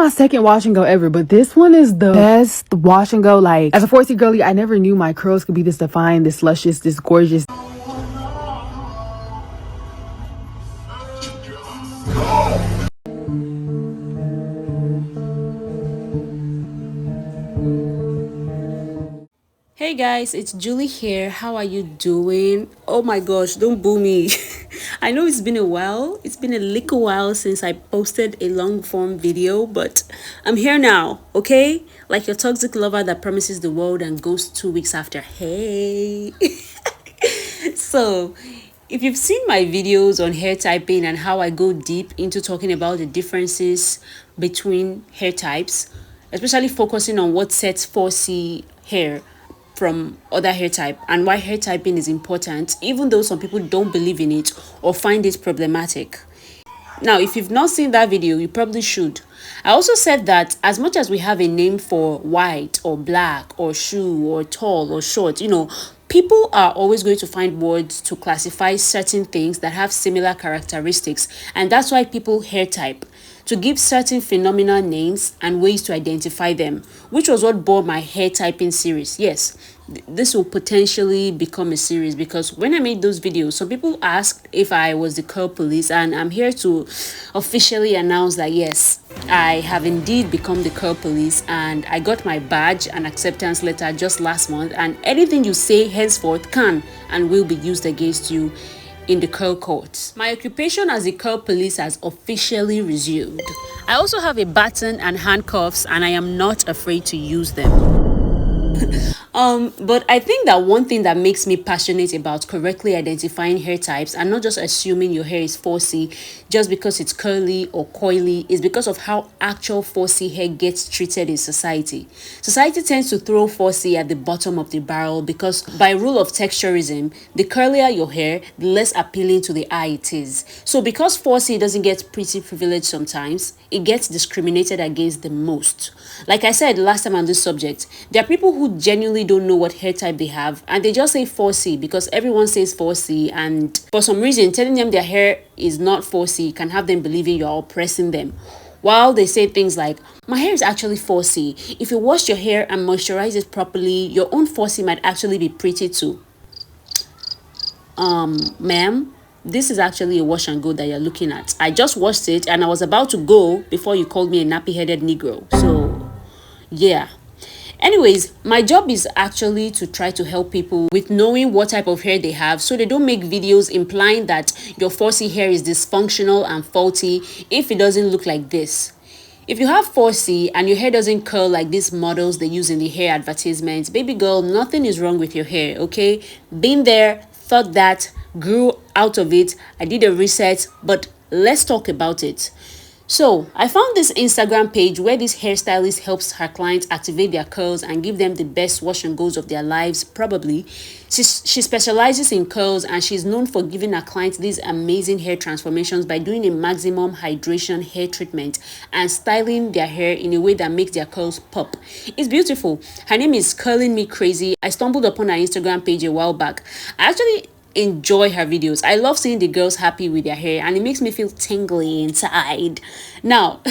my second wash and go ever, but this one is the best wash and go. Like, as a 4C girly, I never knew my curls could be this defined, this luscious, this gorgeous. Hey guys, it's Julie here. How are you doing? Oh my gosh, don't boo me. I know it's been a while. It's been a little while since I posted a long form video, but I'm here now, okay? Like your toxic lover that promises the world and goes 2 weeks after. Hey. So, if you've seen my videos on hair typing and how I go deep into talking about the differences between hair types, especially focusing on what sets 4C hair from other hair type and why hair typing is important, even though some people don't believe in it or find it problematic. Now, if you've not seen that video, you probably should. I also said that as much as we have a name for white or black or shoe or tall or short, people are always going to find words to classify certain things that have similar characteristics. And that's why people hair type, to give certain phenomena names and ways to identify them, which was what bore my hair typing series. Yes, this will potentially become a series because when I made those videos, some people asked if I was the curl police, and I'm here to officially announce that yes, I have indeed become the curl police, and I got my badge and acceptance letter just last month, and anything you say henceforth can and will be used against you in the curl courts. My occupation as the curl police has officially resumed. I also have a baton and handcuffs, and I am not afraid to use them. But I think that one thing that makes me passionate about correctly identifying hair types and not just assuming your hair is 4C just because it's curly or coily is because of how actual 4C hair gets treated in society. Society tends to throw 4C at the bottom of the barrel because by rule of texturism, the curlier your hair, the less appealing to the eye it is. So because 4C doesn't get pretty privilege sometimes, it gets discriminated against the most. Like I said last time on this subject, there are people who genuinely don't know what hair type they have and they just say 4C because everyone says 4C, and for some reason telling them their hair is not 4C can have them believing you're oppressing them. While they say things like, my hair is actually 4C. If you wash your hair and moisturize it properly, your own 4C might actually be pretty too. Ma'am, this is actually a wash and go that you're looking at. I just washed it and I was about to go before you called me a nappy-headed Negro. So, yeah. Anyways, my job is actually to try to help people with knowing what type of hair they have so they don't make videos implying that your 4C hair is dysfunctional and faulty if it doesn't look like this. If you have 4C and your hair doesn't curl like these models they use in the hair advertisements, baby girl, nothing is wrong with your hair, okay? Been there, thought that, grew out of it, I did a reset, but let's talk about it. So, I found this Instagram page where this hairstylist helps her clients activate their curls and give them the best wash and goes of their lives, probably. She specializes in curls and she's known for giving her clients these amazing hair transformations by doing a maximum hydration hair treatment and styling their hair in a way that makes their curls pop. It's beautiful. Her name is Curling Me Crazy. I stumbled upon her Instagram page a while back. I actually enjoy her videos. I love seeing the girls happy with their hair and it makes me feel tingly inside. Now,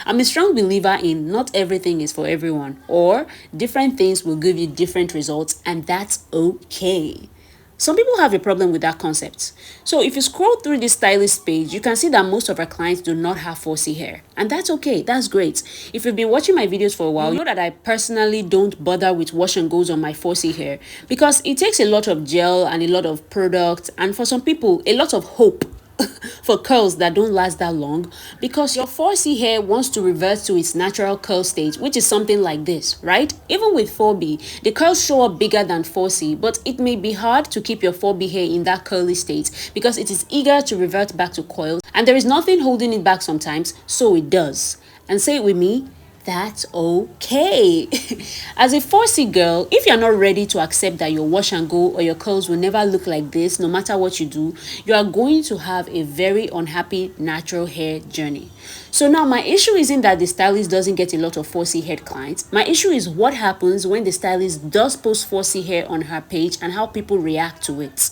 I'm a strong believer in not everything is for everyone, or different things will give you different results, and that's okay. Some people have a problem with that concept. So if you scroll through this stylist page, you can see that most of our clients do not have 4C hair. And that's okay, that's great. If you've been watching my videos for a while, you know that I personally don't bother with wash and goes on my 4C hair because it takes a lot of gel and a lot of product, and for some people, a lot of hope for curls that don't last that long because your 4C hair wants to revert to its natural curl state, which is something like this, right? Even with 4B, the curls show up bigger than 4C, but it may be hard to keep your 4B hair in that curly state because it is eager to revert back to coils, and there is nothing holding it back sometimes, so it does. And say it with me, that's okay. As a 4C girl, if you're not ready to accept that your wash and go or your curls will never look like this no matter what you do, you are going to have a very unhappy natural hair journey. So now my issue isn't that the stylist doesn't get a lot of 4C hair clients. My issue is what happens when the stylist does post 4C hair on her page and how people react to it.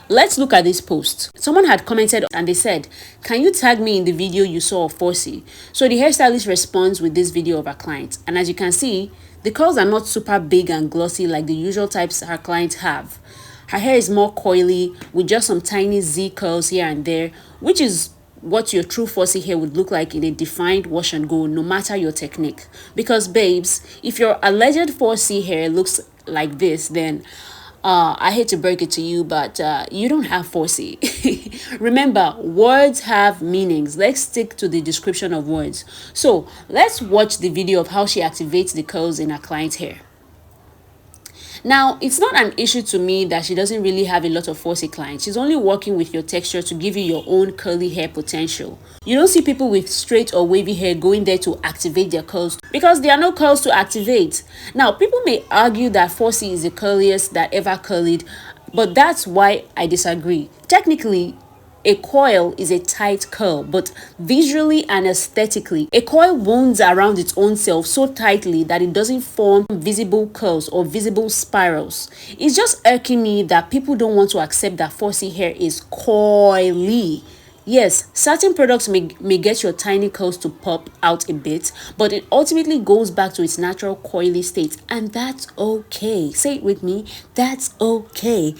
Let's look at this post. Someone had commented and they said, can you tag me in the video you saw of 4C? So the hairstylist responds with this video of our client. And as you can see, the curls are not super big and glossy like the usual types her clients have. Her hair is more coily with just some tiny Z curls here and there, which is what your true 4C hair would look like in a defined wash and go, no matter your technique. Because babes, if your alleged 4C hair looks like this, then I hate to break it to you, but you don't have 4C. Remember, words have meanings. Let's stick to the description of words. So let's watch the video of how she activates the curls in her client's hair. Now, it's not an issue to me that she doesn't really have a lot of 4C clients. She's only working with your texture to give you your own curly hair potential. You don't see people with straight or wavy hair going there to activate their curls because there are no curls to activate. Now, people may argue that 4C is the curliest that ever curlied, but that's why I disagree. Technically, a coil is a tight curl, but visually and aesthetically, a coil wounds around its own self so tightly that it doesn't form visible curls or visible spirals. It's just irking me that people don't want to accept that 4C hair is coily. Yes, certain products may get your tiny curls to pop out a bit, but it ultimately goes back to its natural coily state, and that's okay. Say it with me, that's okay.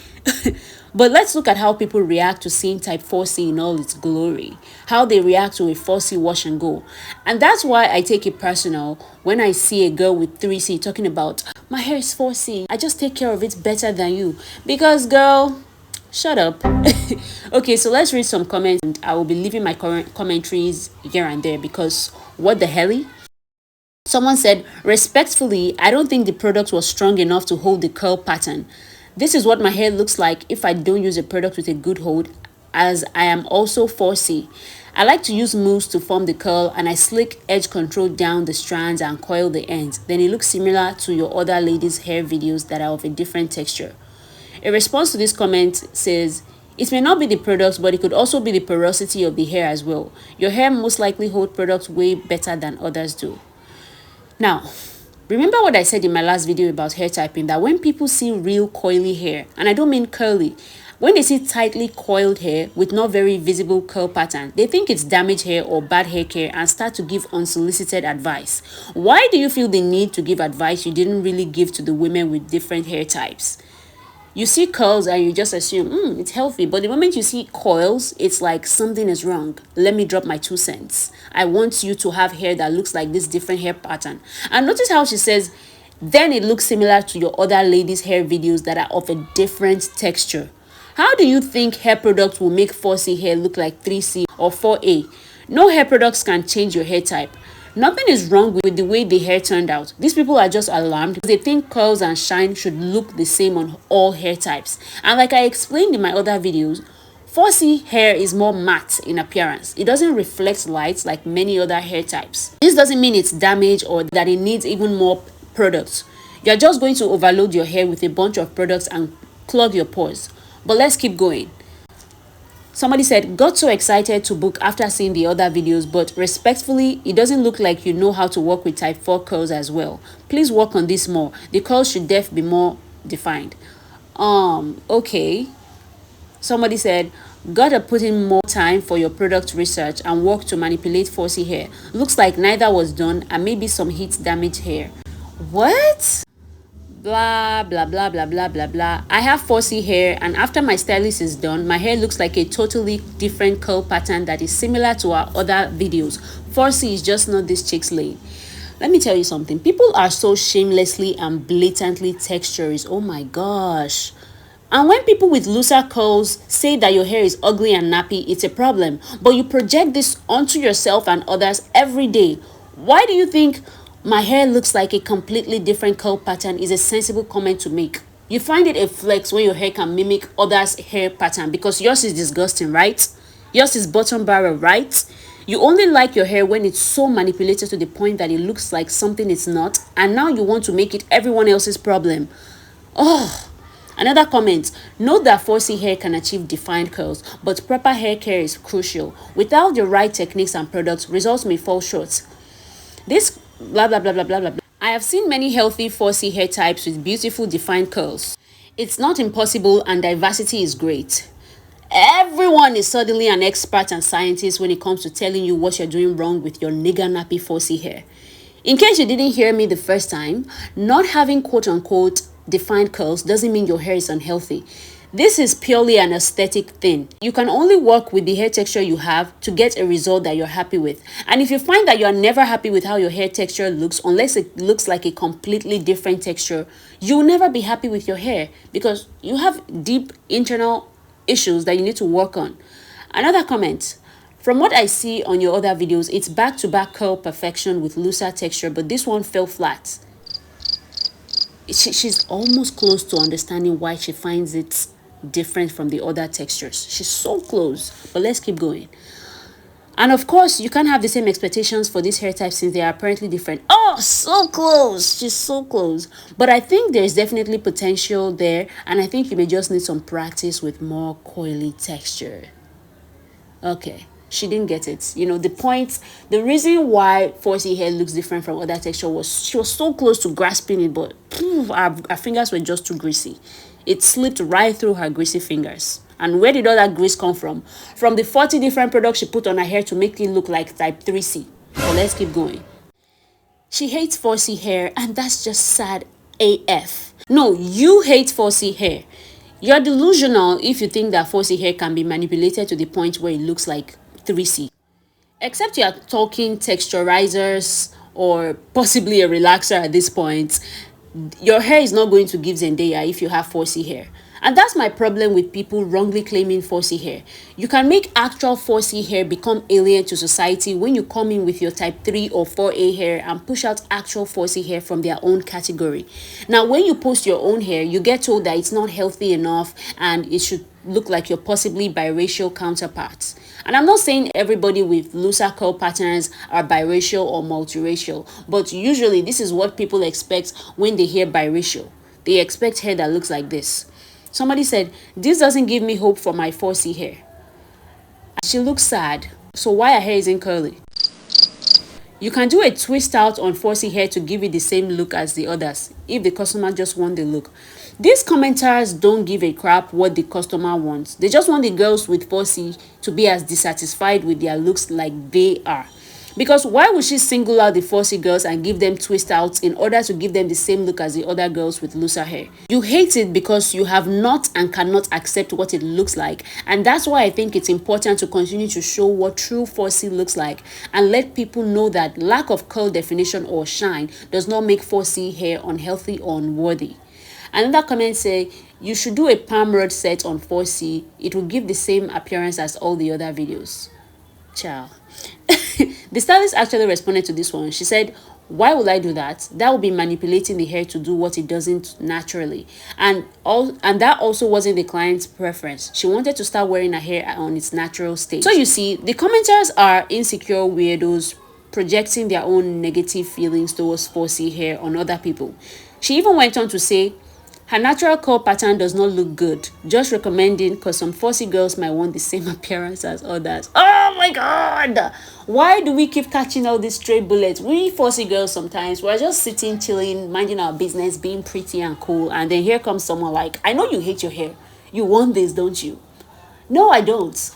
But let's look at how people react to seeing type 4C in all its glory, how they react to a 4C wash and go. And that's why I take it personal when I see a girl with 3C talking about, my hair is 4C, I just take care of it better than you. Because girl, shut up. Okay, so let's read some comments, and I will be leaving my current commentaries here and there because what the hell? Someone said, respectfully, I don't think the product was strong enough to hold the curl pattern. This is what my hair looks like if I don't use a product with a good hold, as I am also 4C. I like to use mousse to form the curl, and I slick edge control down the strands and coil the ends. Then it looks similar to your other ladies' hair videos that are of a different texture. A response to this comment says, it may not be the products, but it could also be the porosity of the hair as well. Your hair most likely hold products way better than others do. Now, remember what I said in my last video about hair typing, that when people see real coily hair, and I don't mean curly, when they see tightly coiled hair with not very visible curl pattern, they think it's damaged hair or bad hair care and start to give unsolicited advice. Why do you feel the need to give advice you didn't really give to the women with different hair types? You see curls and you just assume, it's healthy. But the moment you see coils, it's like something is wrong. Let me drop my 2 cents. I want you to have hair that looks like this different hair pattern. And notice how she says, then it looks similar to your other ladies' hair videos that are of a different texture. How do you think hair products will make 4C hair look like 3C or 4A? No hair products can change your hair type. Nothing is wrong with the way the hair turned out. These people are just alarmed because they think curls and shine should look the same on all hair types. And like I explained in my other videos, 4C hair is more matte in appearance. It doesn't reflect light like many other hair types. This doesn't mean it's damaged or that it needs even more products. You're just going to overload your hair with a bunch of products and clog your pores. But let's keep going. Somebody said, got so excited to book after seeing the other videos, but respectfully, it doesn't look like you know how to work with type 4 curls as well. Please work on this more. The curls should be more defined. Okay. Somebody said, gotta put in more time for your product research and work to manipulate 4C hair. Looks like neither was done and maybe some heat damaged hair. What? Blah blah blah blah blah blah blah. I have 4C hair, and after my stylist is done, my hair looks like a totally different curl pattern that is similar to our other videos. 4C is just not this chick's lane. Let me tell you something. People are so shamelessly and blatantly texturist. Oh my gosh. And when people with looser curls say that your hair is ugly and nappy, it's a problem. But you project this onto yourself and others every day. Why do you think my hair looks like a completely different curl pattern is a sensible comment to make? You find it a flex when your hair can mimic others' hair pattern because yours is disgusting, right? Yours is bottom barrel, right? You only like your hair when it's so manipulated to the point that it looks like something it's not, and now you want to make it everyone else's problem. Oh, another comment. Note that 4C hair can achieve defined curls, but proper hair care is crucial. Without the right techniques and products, results may fall short. This blah blah blah blah blah blah. I have seen many healthy 4C hair types with beautiful defined curls. It's not impossible and diversity is great. Everyone is suddenly an expert and scientist when it comes to telling you what you're doing wrong with your nigger nappy 4C hair. In case you didn't hear me the first time, not having quote-unquote defined curls doesn't mean your hair is unhealthy. This is purely an aesthetic thing. You can only work with the hair texture you have to get a result that you're happy with. And if you find that you're never happy with how your hair texture looks, unless it looks like a completely different texture, you'll never be happy with your hair because you have deep internal issues that you need to work on. Another comment. From what I see on your other videos, it's back-to-back curl perfection with looser texture, but this one fell flat. She's almost close to understanding why she finds it different from the other textures. She's so close, but let's keep going. And of course, you can't have the same expectations for this hair type since they are apparently different. Oh, so close. She's so close. But I think there's definitely potential there, and I think you may just need some practice with more coily texture. Okay, she didn't get it. You know, the reason why 4C hair looks different from other texture was she was so close to grasping it, but our fingers were just too greasy. It slipped right through her greasy fingers. And where did all that grease come from? From the 40 different products she put on her hair to make it look like type 3C. But let's keep going. She hates 4C hair, and that's just sad AF. No, you hate 4C hair. You're delusional if you think that 4C hair can be manipulated to the point where it looks like 3C. Except you are talking texturizers or possibly a relaxer at this point, your hair is not going to give Zendaya if you have 4C hair. And that's my problem with people wrongly claiming 4C hair. You can make actual 4C hair become alien to society when you come in with your type 3 or 4A hair and push out actual 4C hair from their own category. Now, when you post your own hair, you get told that it's not healthy enough and it should look like your possibly biracial counterparts. And I'm not saying everybody with looser curl patterns are biracial or multiracial, but usually this is what people expect when they hear biracial. They expect hair that looks like this. Somebody said, this doesn't give me hope for my 4C hair. She looks sad, so why her hair isn't curly? You can do a twist out on 4C hair to give it the same look as the others if the customer just wants the look. These commenters don't give a crap what the customer wants. They just want the girls with 4C to be as dissatisfied with their looks like they are. Because why would she single out the 4C girls and give them twist outs in order to give them the same look as the other girls with looser hair? You hate it because you have not and cannot accept what it looks like. And that's why I think it's important to continue to show what true 4C looks like and let people know that lack of curl definition or shine does not make 4C hair unhealthy or unworthy. Another comment say, you should do a palm rod set on 4C. It will give the same appearance as all the other videos. Ciao. The stylist actually responded to this one. She said, why would I do that? That would be manipulating the hair to do what it doesn't naturally. And that also wasn't the client's preference. She wanted to start wearing her hair on its natural state. So you see, the commenters are insecure weirdos projecting their own negative feelings towards 4C hair on other people. She even went on to say, her natural curl pattern does not look good. Just recommending because some 4C girls might want the same appearance as others. Oh my god! Why do we keep catching all these stray bullets? We 4C girls sometimes, we're just sitting, chilling, minding our business, being pretty and cool. And then here comes someone like, I know you hate your hair. You want this, don't you? No, I don't.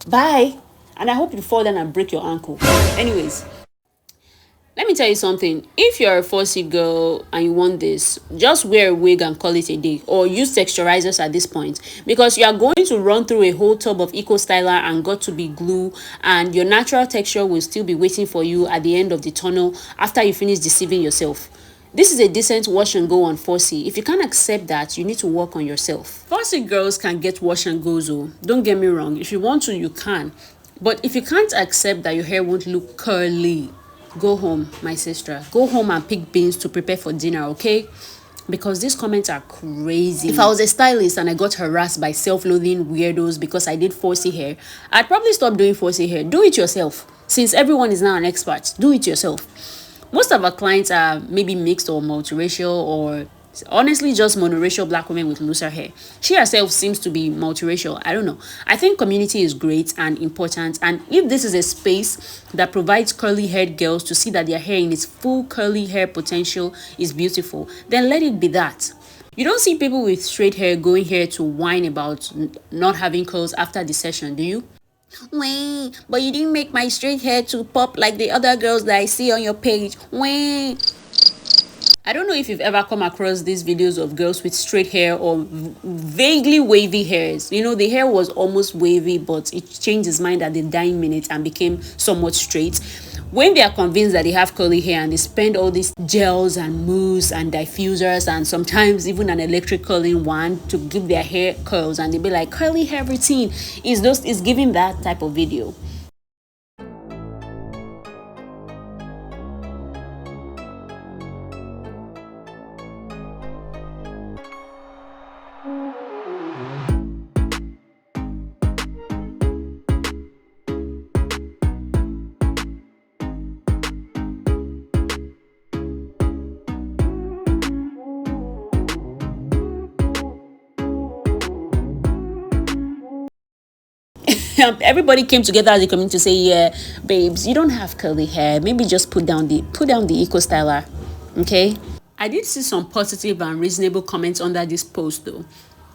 Bye. And I hope you fall down and break your ankle. Anyways. Let me tell you something. If you're a 4C girl and you want this, just wear a wig and call it a day. Or use texturizers at this point. Because you are going to run through a whole tub of Eco Styler and got to be glue. And your natural texture will still be waiting for you at the end of the tunnel after you finish deceiving yourself. This is a decent wash and go on 4C. If you can't accept that, you need to work on yourself. 4C girls can get wash and goes, oh. Don't get me wrong. If you want to, you can. But if you can't accept that your hair won't look curly, go home, my sister. Go home and pick beans to prepare for dinner, okay? Because these comments are crazy. If I was a stylist and I got harassed by self-loathing weirdos because I did 4C hair, I'd probably stop doing 4C hair. Do it yourself. Since everyone is now an expert, do it yourself. Most of our clients are maybe mixed or multiracial or honestly just monoracial black women with looser hair. She herself seems to be multiracial. I don't know. I think community is great and important, and if this is a space that provides curly haired girls to see that their hair in its full curly hair potential is beautiful, then let it be that. You don't see people with straight hair going here to whine about not having curls after the session, do you? Wait, but you didn't make my straight hair to pop like the other girls that I see on your page. Wait. I don't know if you've ever come across these videos of girls with straight hair or vaguely wavy hairs. You know, the hair was almost wavy, but it changed its mind at the dying minute and became somewhat straight. When they are convinced that they have curly hair and they spend all these gels and mousse and diffusers and sometimes even an electric curling wand to give their hair curls, and they be like, curly hair routine is giving that type of video. Everybody came together as a community to say, yeah, babes, you don't have curly hair, maybe just put down the eco styler. Okay, I did see some positive and reasonable comments under this post though.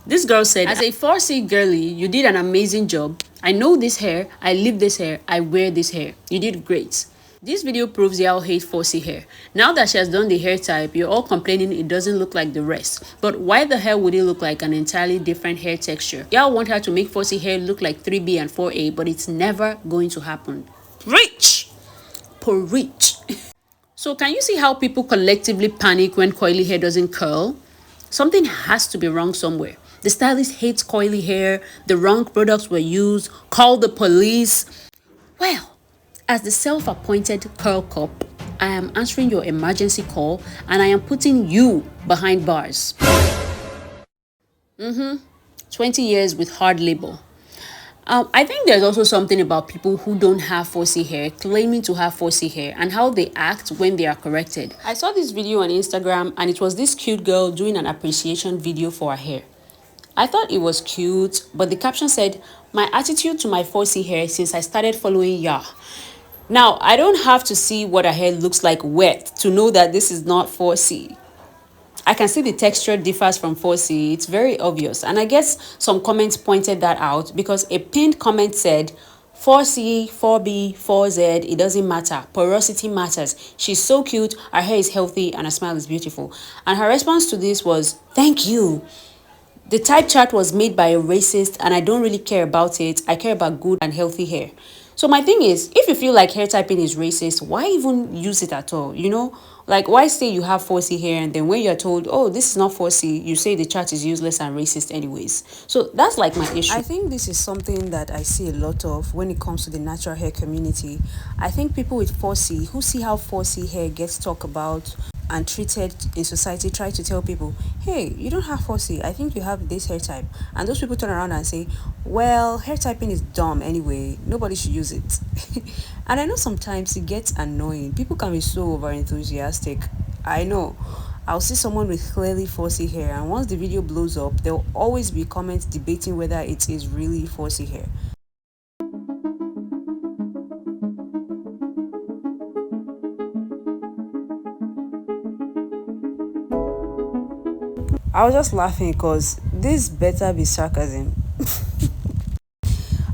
This girl said, as a 4C girly, you did an amazing job. I know this hair, I live this hair, I wear this hair. You did great. This video proves y'all hate 4C hair. Now that she has done the hair type, you're all complaining it doesn't look like the rest. But why the hell would it look like an entirely different hair texture? Y'all want her to make 4C hair look like 3B and 4A, but it's never going to happen. Preach! Preach! So can you see how people collectively panic when coily hair doesn't curl? Something has to be wrong somewhere. The stylist hates coily hair, the wrong products were used, call the police. Well, as the self-appointed curl cop, I am answering your emergency call and I am putting you behind bars. 20 years with hard labor. I think there's also something about people who don't have 4C hair claiming to have 4C hair and how they act when they are corrected. I saw this video on Instagram and it was this cute girl doing an appreciation video for her hair. I thought it was cute, but the caption said, my attitude to my 4C hair since I started following ya. Now, I don't have to see what her hair looks like wet to know that this is not 4C. I can see the texture differs from 4C. It's very obvious. And I guess some comments pointed that out because a pinned comment said, 4C, 4B, 4Z, it doesn't matter. Porosity matters. She's so cute, her hair is healthy, and her smile is beautiful. And her response to this was, thank you. The type chart was made by a racist and I don't really care about it. I care about good and healthy hair. So my thing is, if you feel like hair typing is racist, why even use it at all? You know, like why say you have 4C hair and then when you're told, oh, this is not 4C, you say the chart is useless and racist anyways. So that's like my issue. I think this is something that I see a lot of when it comes to the natural hair community. I think people with 4C who see how 4C hair gets talked about and treated in society try to tell people, hey, you don't have 4C, I think you have this hair type. And those people turn around and say, well, hair typing is dumb anyway, nobody should use it. And I know sometimes it gets annoying. People can be so over enthusiastic. I know. I'll see someone with clearly 4C hair and once the video blows up, there'll always be comments debating whether it is really 4C hair. I was just laughing because this better be sarcasm.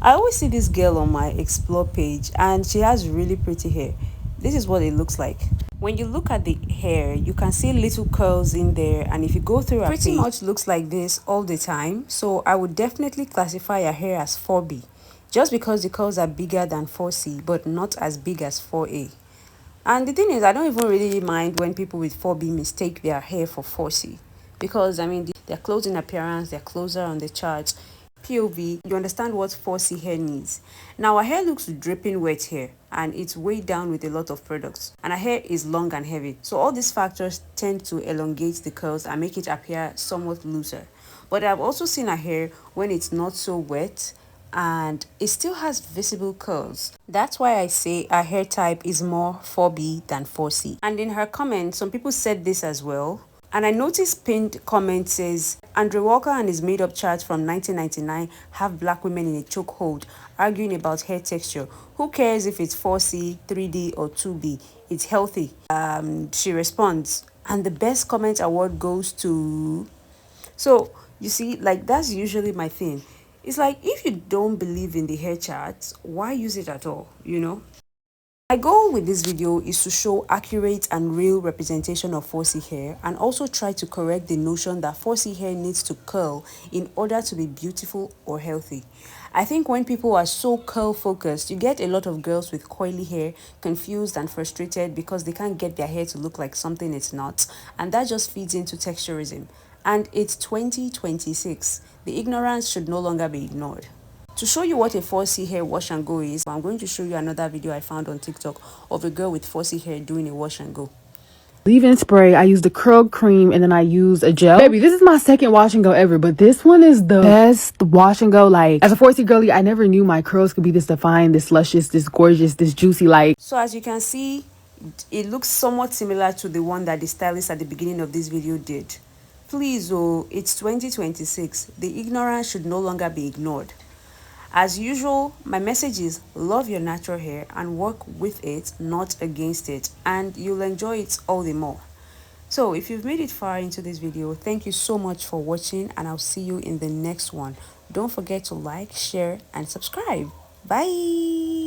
I always see this girl on my explore page and she has really pretty hair. This is what it looks like. When you look at the hair, you can see little curls in there, and if you go through her pretty much looks like this all the time. So I would definitely classify her hair as 4B, just because the curls are bigger than 4C but not as big as 4A. And the thing is, I don't even really mind when people with 4B mistake their hair for 4C. Because, I mean, their clothing appearance, they're closer on the charts. POV, you understand what 4C hair needs. Now, her hair looks dripping wet here, and it's weighed down with a lot of products. And her hair is long and heavy. So all these factors tend to elongate the curls and make it appear somewhat looser. But I've also seen her hair when it's not so wet, and it still has visible curls. That's why I say her hair type is more 4B than 4C. And in her comment, some people said this as well. And I noticed pinned comment says, Andre Walker and his made-up chart from 1999 have black women in a chokehold arguing about hair texture. Who cares if it's 4C, 3D or 2B? It's healthy. She responds, and the best comment award goes to So you see, like, that's usually my thing. It's like, if you don't believe in the hair chart, why use it at all, you know? My goal with this video is to show accurate and real representation of 4C hair, and also try to correct the notion that 4C hair needs to curl in order to be beautiful or healthy. I think when people are so curl focused, you get a lot of girls with coily hair confused and frustrated because they can't get their hair to look like something it's not, and that just feeds into texturism. And it's 2026. The ignorance should no longer be ignored. To show you what a 4C hair wash and go is, I'm going to show you another video I found on TikTok of a girl with 4C hair doing a wash and go. Leave-in spray, I use the curl cream, and then I use a gel. Baby, this is my second wash and go ever, but this one is the best wash and go. Like, as a 4C girly, I never knew my curls could be this defined, this luscious, this gorgeous, this juicy. Like, so as you can see, it looks somewhat similar to the one that the stylist at the beginning of this video did. Please, oh, it's 2026. The ignorance should no longer be ignored. As usual, my message is love your natural hair and work with it, not against it, and you'll enjoy it all the more. So if you've made it far into this video, thank you so much for watching, and I'll see you in the next one. Don't forget to like, share, and subscribe. Bye.